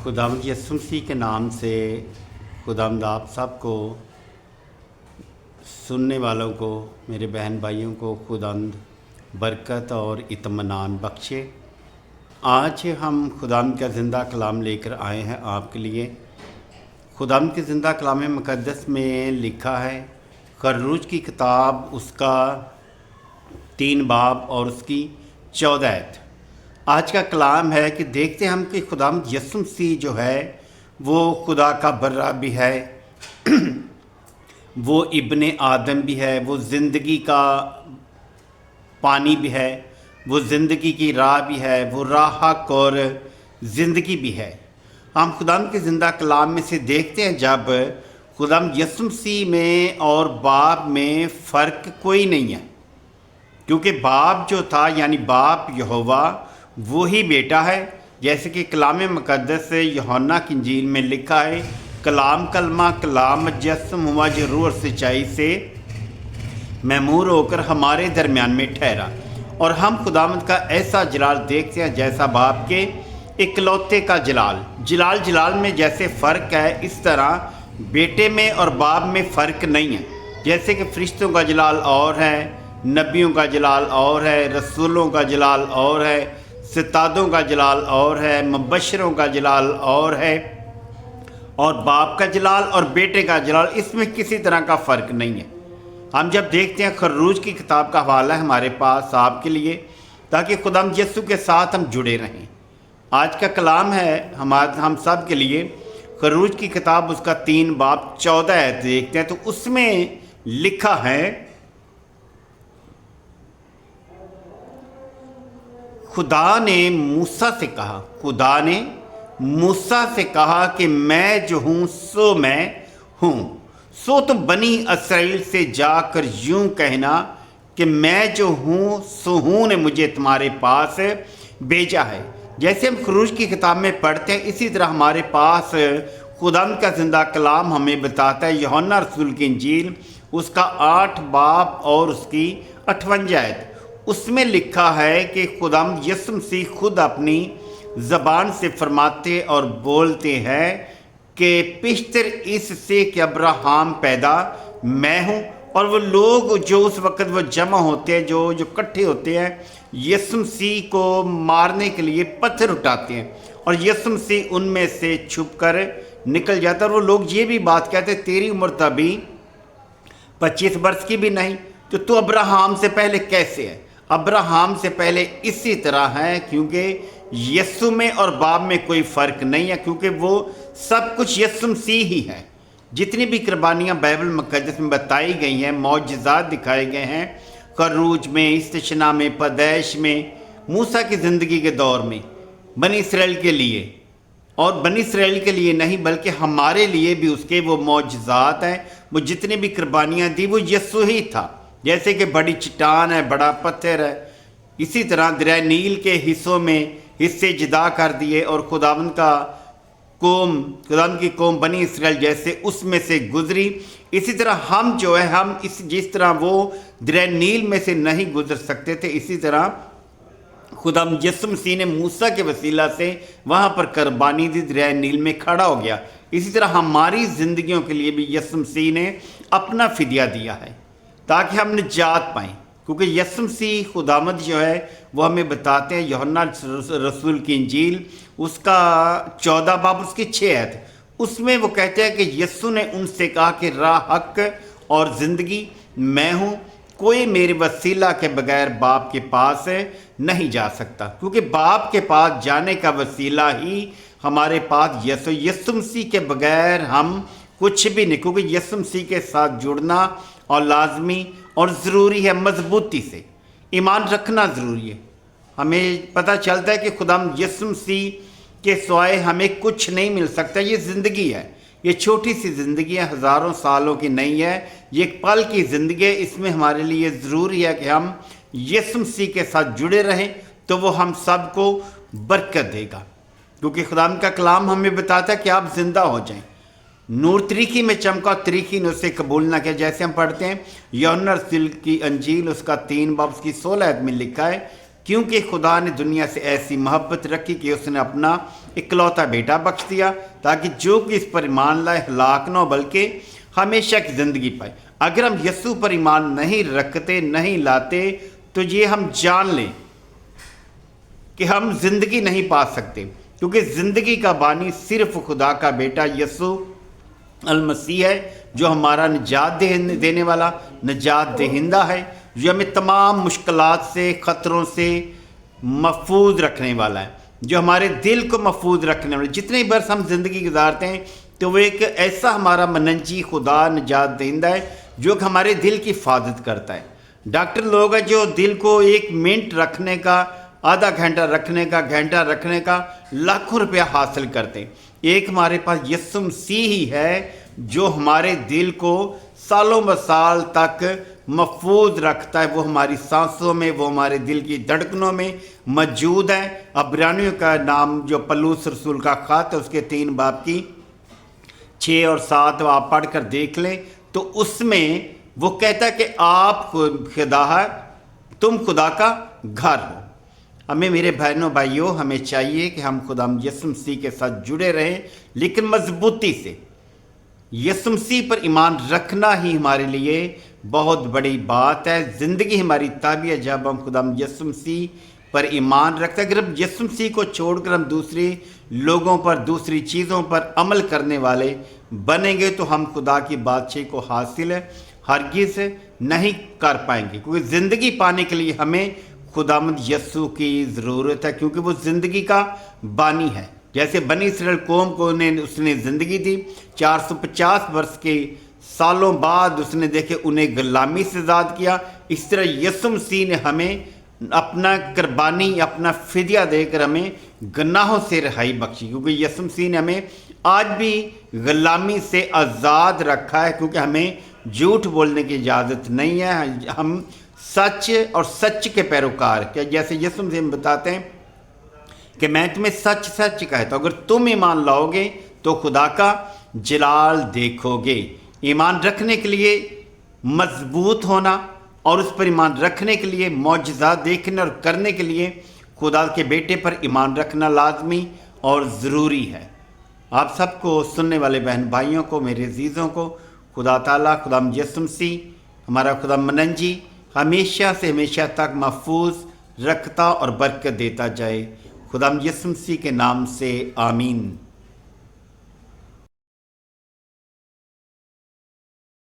खुदावंद यीशु मसीह के नाम से खुदावंद आप सब को, सुनने वालों को, मेरे बहन भाइयों को खुदावंद बरकत और इत्मीनान बख्शे। आज हम खुदावंद का ज़िंदा कलाम लेकर आए हैं आपके लिए। खुदावंद के ज़िंदा कलाम मुक़द्दस में लिखा है, खरूज की किताब उसका 3 बाब और उसकी 14 आयत। आज का कलाम है कि देखते हैं हम कि खुदावंद यीशु मसीह जो है वो खुदा का बर्रा भी है, वो इब्ने आदम भी है, वो ज़िंदगी का पानी भी है, वो ज़िंदगी की राह भी है, वो राह हक और ज़िंदगी भी है। हम खुदावंद के ज़िंदा कलाम में से देखते हैं जब खुदावंद यीशु मसीह में और बाप में फ़र्क कोई नहीं है, क्योंकि बाप जो था यानी बाप यहोवा वही बेटा है। जैसे कि कलाम मुक़द्दस यूहन्ना की इंजील में लिखा है, कलाम कलमा कलाम मुजस्सम हुआ जो रूह और सच्चाई से महमूर होकर हमारे दरमियान में ठहरा। और हम खुदावंद का ऐसा जलाल देखते हैं जैसा बाप के इकलौते का जलाल में जैसे फ़र्क है, इस तरह बेटे में और बाप में फ़र्क नहीं है। जैसे कि फरिश्तों का जलाल और है, नबियों का जलाल और है, रसूलों का जलाल और है, सितादों का जलाल और है, मुबश्शिरों का जलाल और है, और बाप का जलाल और बेटे का जलाल, इसमें किसी तरह का फ़र्क नहीं है। हम जब देखते हैं, खरूज की किताब का हवाला है हमारे पास आपके लिए, ताकि खुदावंद यीशु के साथ हम जुड़े रहें। आज का कलाम है हम सब के लिए खरूज की किताब उसका 3 बाब 14 आयत देखते हैं। तो उसमें लिखा है, खुदा ने मूसा से कहा कि मैं जो हूँ सो मैं हूँ, सो तुम बनी इसराइल से जाकर यूँ कहना कि मैं जो हूँ सो हूँ ने मुझे तुम्हारे पास भेजा है। जैसे हम खरूज की किताब में पढ़ते हैं, इसी तरह हमारे पास खुदावंद का ज़िंदा कलाम हमें बताता है। यूहन्ना रसूल की इंजील उसका 8 बाब और उसकी 58 आयत। उसमें लिखा है कि खुदावंद यीशु मसीह खुद अपनी ज़बान से फरमाते और बोलते हैं कि पिश्तर इससे कि अब्राहम पैदा मैं हूँ। और वो लोग जो उस वक़्त वो जमा होते हैं, जो इकट्ठे होते हैं, यीशु मसीह को मारने के लिए पत्थर उठाते हैं, और यीशु मसीह उनमें से छुप कर निकल जाता है। और वो लोग ये भी बात कहते हैं, तेरी उम्र तभी 25 वर्ष की भी नहीं, तो तू अब्राहम से पहले कैसे है? अब्राहम से पहले इसी तरह है, क्योंकि यीशु में और बाप में कोई फ़र्क नहीं है, क्योंकि वो सब कुछ यीशु मसीह ही है। जितनी भी कुर्बानियाँ बाइबल मुक़द्दस में बताई गई हैं, मौजज़ात दिखाए गए हैं, खरूज में, इस्तिशना में, पैदाइश में, मूसा की ज़िंदगी के दौर में, बनी इसराइल के लिए, और बनी इसराइल के लिए नहीं बल्कि हमारे लिए भी उसके वो मौजज़ात हैं। वो जितनी भी कुर्बानियाँ दी वो यीशु ही था। जैसे कि बड़ी चट्टान है, बड़ा पत्थर है, इसी तरह दरिया नील के हिस्सों में हिस्से जुदा कर दिए, और खुदावंद की कौम बनी इसराइल जैसे उसमें से गुजरी। इसी तरह हम जो है, हम जिस तरह वो दरिया नील में से नहीं गुजर सकते थे, इसी तरह खुदावंद यीशु मसीह ने मूसा के वसीला से वहाँ पर कुर्बानी दी, दरिया नील में खड़ा हो गया। इसी तरह हमारी ज़िंदगियों के लिए भी यीशु मसीह ने अपना फ़िदिया दिया है ताकि हम निजात पाएँ। क्योंकि यीशु मसीह खुदावंद जो है वो हमें बताते हैं, यूहन्ना रसूल की इंजील उसका 14 बाब उसकी 6 आयत, उसमें वो कहते हैं कि यीशु ने उनसे कहा कि राह हक और ज़िंदगी मैं हूँ, कोई मेरे वसीला के बगैर बाप के पास नहीं जा सकता। क्योंकि बाप के पास जाने का वसीला ही हमारे पास यीशु मसीह के बगैर हम कुछ भी नहीं। क्योंकि यीशु मसीह के साथ जुड़ना और लाजमी और ज़रूरी है, मजबूती से ईमान रखना ज़रूरी है। हमें पता चलता है कि खुदावंद यीशु मसीह के सिवाय हमें कुछ नहीं मिल सकता। ये ज़िंदगी है, ये छोटी सी ज़िंदगी है, हज़ारों सालों की नहीं है, ये एक पल की ज़िंदगी है। इसमें हमारे लिए ज़रूरी है कि हम यीशु मसीह के साथ जुड़े रहें, तो वो हम सबको बरकत देगा। क्योंकि खुदावंद का कलाम हमें बताता है कि आप ज़िंदा हो जाएं। नूर तरीकी में चमका, तरीकी ने उसे कबूल ना किया। जैसे हम पढ़ते हैं यूहन्ना रसूल की इंजील उसका 3 बाब उसकी 16 आयत में लिखा है کیونکہ خدا نے دنیا سے ایسی محبت رکھی کہ اس نے اپنا اکلوتا بیٹا بخش دیا تاکہ جو کہ اس پر ایمان لائے ہلاک نہ ہو بلکہ ہمیشہ کی زندگی پائے۔ اگر ہم یسوع پر ایمان نہیں رکھتے، نہیں لاتے، تو یہ ہم جان لیں کہ ہم زندگی نہیں پا سکتے، کیونکہ زندگی کا بانی صرف خدا کا بیٹا یسوع المسیح ہے، جو ہمارا نجات دینے والا نجات دہندہ ہے، جو ہمیں تمام مشکلات سے، خطروں سے محفوظ رکھنے والا ہے، جو ہمارے دل کو محفوظ رکھنے والا ہے۔ جتنے برس ہم زندگی گزارتے ہیں تو وہ ایک ایسا ہمارا منجی خدا نجات دہندہ ہے جو کہ ہمارے دل کی حفاظت کرتا ہے۔ ڈاکٹر لوگ ہیں جو دل کو 1 منٹ رکھنے کا، آدھا گھنٹہ رکھنے کا، گھنٹہ رکھنے کا لاکھوں روپیہ حاصل کرتے ہیں۔ ایک ہمارے پاس یسوع مسیح ہی ہے جو ہمارے دل کو سالوں بسال تک محفوظ رکھتا ہے۔ وہ ہماری سانسوں میں، وہ ہمارے دل کی دھڑکنوں میں موجود ہے۔ عبرانیوں کا نام جو پلوس رسول کا خط ہے، اس کے 3 باب کی 6 اور 7 آپ پڑھ کر دیکھ لیں تو اس میں وہ کہتا ہے کہ آپ خدا ہے، تم خدا کا گھر ہو۔ ہمیں میرے بہنوں بھائیوں، ہمیں چاہیے کہ ہم خدا یسوع مسیح کے ساتھ جڑے رہیں، لیکن مضبوطی سے۔ یسوع مسیح پر ایمان رکھنا ہی ہمارے لیے بہت بڑی بات ہے۔ زندگی ہماری تب ہے جب ہم خدا یسوع مسیح پر ایمان رکھتے ہیں۔ اگر ہم یسوع مسیح کو چھوڑ کر ہم دوسری لوگوں پر، دوسری چیزوں پر عمل کرنے والے بنیں گے تو ہم خدا کی بادشاہی کو حاصل ہرگز نہیں کر پائیں گے، کیونکہ زندگی پانے کے لیے ہمیں خداوند یسوع کی ضرورت ہے، کیونکہ وہ زندگی کا بانی ہے۔ جیسے بنی اسرائیل قوم کو اس نے زندگی دی، 450 برس کے سالوں بعد اس نے دیکھے انہیں غلامی سے آزاد کیا، اس طرح یسوع مسیح نے ہمیں اپنا قربانی، اپنا فدیہ دے کر ہمیں گناہوں سے رہائی بخشی، کیونکہ یسوع مسیح نے ہمیں آج بھی غلامی سے آزاد رکھا ہے، کیونکہ ہمیں جھوٹ بولنے کی اجازت نہیں ہے۔ ہم سچ اور سچ کے پیروکار، کہ جیسے یسوع مسیح بتاتے ہیں کہ میں تمہیں سچ سچ کہتا ہوں، اگر تم ایمان لاؤ گے تو خدا کا جلال دیکھو گے۔ ایمان رکھنے کے لیے مضبوط ہونا اور اس پر ایمان رکھنے کے لیے معجزات دیکھنے اور کرنے کے لیے خدا کے بیٹے پر ایمان رکھنا لازمی اور ضروری ہے۔ آپ سب کو، سننے والے بہن بھائیوں کو، میرے عزیزوں کو، خدا تعالیٰ، خدا یسوع مسیح ہمارا خدا منجی ہمیشہ سے ہمیشہ تک محفوظ رکھتا اور برکت دیتا جائے۔ خدا یسوع مسیح کے نام سے آمین۔